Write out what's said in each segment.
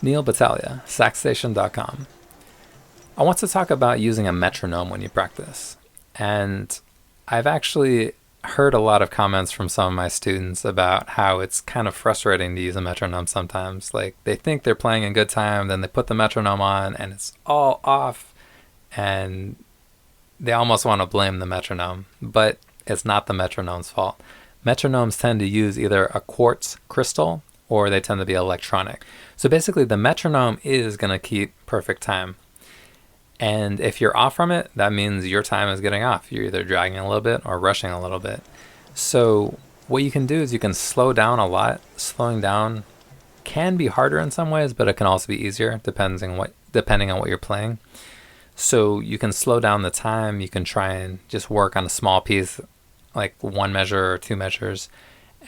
Neal Battaglia, saxstation.com. I want to talk about using a metronome when you practice. And I've actually heard a lot of comments from some of my students about how it's kind of frustrating to use a metronome sometimes. Like they think they're playing in good time, then they put the metronome on and it's all off, and they almost want to blame the metronome. But it's not the metronome's fault. Metronomes tend to use either a quartz crystal or they tend to be electronic. So basically, the metronome is going to keep perfect time. And if you're off from it, that means your time is getting off. You're either dragging a little bit or rushing a little bit. So what you can do is you can slow down a lot. Slowing down can be harder in some ways, but it can also be easier depending on what you're playing. So you can slow down the time. You can try and just work on a small piece, like one measure or two measures.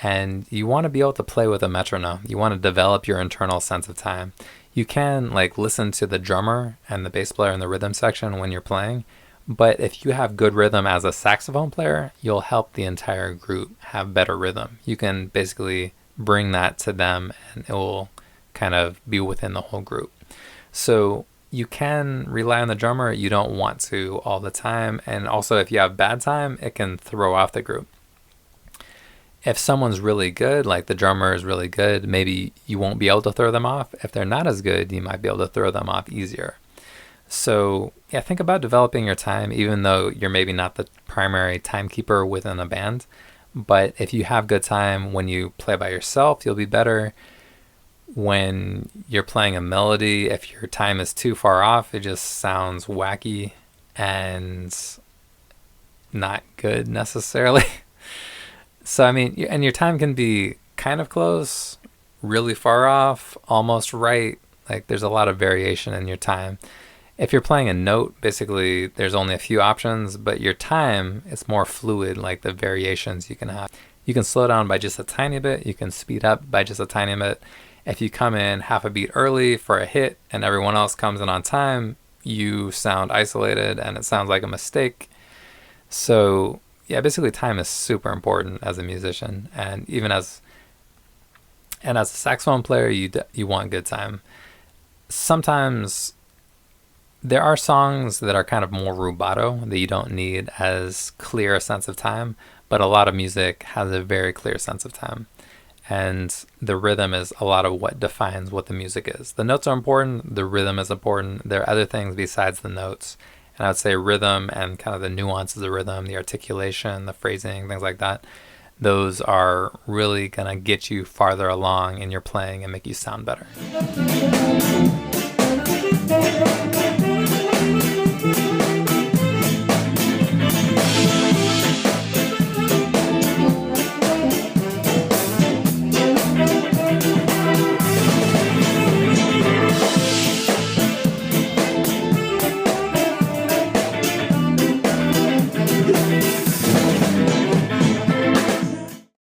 And you want to be able to play with a metronome. You want to develop your internal sense of time. You can like listen to the drummer and the bass player in the rhythm section when you're playing, but if you have good rhythm as a saxophone player, you'll help the entire group have better rhythm. You can basically bring that to them and it will kind of be within the whole group. So you can rely on the drummer. You don't want to all the time. And also if you have bad time, it can throw off the group. If someone's really good, like the drummer is really good, maybe you won't be able to throw them off. If they're not as good, you might be able to throw them off easier. So yeah, think about developing your time, even though you're maybe not the primary timekeeper within a band. But if you have good time when you play by yourself, you'll be better. When you're playing a melody, if your time is too far off, it just sounds wacky and not good necessarily. So, I mean, and your time can be kind of close, really far off, almost right. Like there's a lot of variation in your time. If you're playing a note, basically there's only a few options, but your time is more fluid, like the variations you can have. You can slow down by just a tiny bit. You can speed up by just a tiny bit. If you come in half a beat early for a hit and everyone else comes in on time, you sound isolated and it sounds like a mistake. So yeah, basically time is super important as a musician, and even as a saxophone player, you want good time. Sometimes there are songs that are kind of more rubato that you don't need as clear a sense of time, but a lot of music has a very clear sense of time. And the rhythm is a lot of what defines what the music is. The notes are important, the rhythm is important. There are other things besides the notes. And I would say rhythm and kind of the nuances of rhythm, the articulation, the phrasing, things like that, those are really going to get you farther along in your playing and make you sound better.